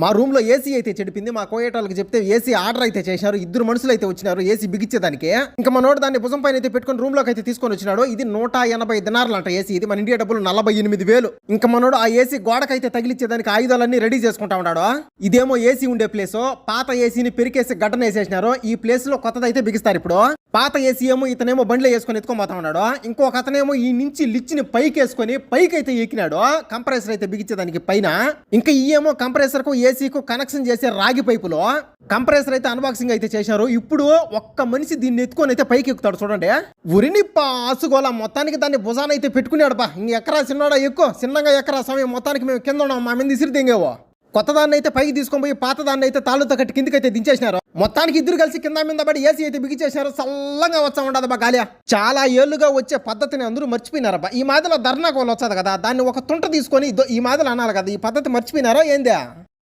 మా రూమ్ లో ఏసీ అయితే చెడిపింది. మా కోయేటాలకు చెప్తే ఏసీ ఆర్డర్ అయితే చేశారు. 2 మనుషులు అయితే వచ్చినారు ఏసీ బిగించేదానికి. ఇంకా మనోడు దాన్ని భుజం పైన అయితే పెట్టుకుని రూమ్ లోకి అయితే తీసుకొని వచ్చినాడు. ఇది 180 దినార్లు అంట ఏసీ. ఇది మన ఇండియా డబ్బులు 48,000. ఇంకా మనోడు ఆ ఏసీ గోడకైతే తగిలిచ్చేదానికి ఆయుధాలన్నీ రెడీ చేసుకుంటా ఉన్నాడు. ఇదేమో ఏసీ ఉండే ప్లేస్. పాత ఏసీని పెరికేసి గడ్డన వేసేసినారు. ఈ ప్లేస్ లో కొత్తదైతే బిగిస్తారు ఇప్పుడు. పాత ఏసీ ఏమో ఇతనేమో బండ్లో వేసుకొని ఎత్తుకోబోతా ఉన్నాడు. ఇంకొక అతనేమో ఈ నుంచి లిచ్ని పైకి వేసుకొని పైకి అయితే ఎక్కినాడు. కంప్రెసర్ అయితే బిగించేదానికి పైన. ఇంకా ఈ ఏమో కంప్రెసర్ కు ఏసీకు కనెక్షన్ చేసే రాగి పైపులో కంప్రెసర్ అయితే అన్బాక్సింగ్ అయితే చేశారు. ఇప్పుడు ఒక్క మనిషి దీన్ని ఎత్తుకొని అయితే పైకి ఎక్కుతాడు చూడండి. ఉరిని పాసుకోలా మొత్తానికి దాన్ని భుజానైతే పెట్టుకున్నాడు. బా ఇంక ఎక్కరా చిన్నాడా ఎక్కువ చిన్నగా ఎక్కరా సమయం మొత్తానికి మేము కింద ఉన్నాం. మా మీద ఇసిరి తెంగేవో కొత్త దాన్ని అయితే పైకి తీసుకొని పోయి పాత దాన్ని అయితే తాళ్ళతో కట్టి కిందకైతే దించేసినారు. మొత్తానికి ఇద్దరు కలిసి కింద మీద పడి ఏసీ అయితే బిగిచేశారు. చల్లంగా వచ్చా ఉండదు బా గాలియా. చాలా ఏళ్ళుగా వచ్చే పద్ధతిని అందరూ మర్చిపోయినారబ్బా. ఈ మాదిలో ధర్నాకు వాళ్ళు వచ్చాది కదా, దాన్ని ఒక తుంట తీసుకొని ఈ మాదిలో అనాలి కదా. ఈ పద్ధతి మర్చిపోయినారా ఏందా?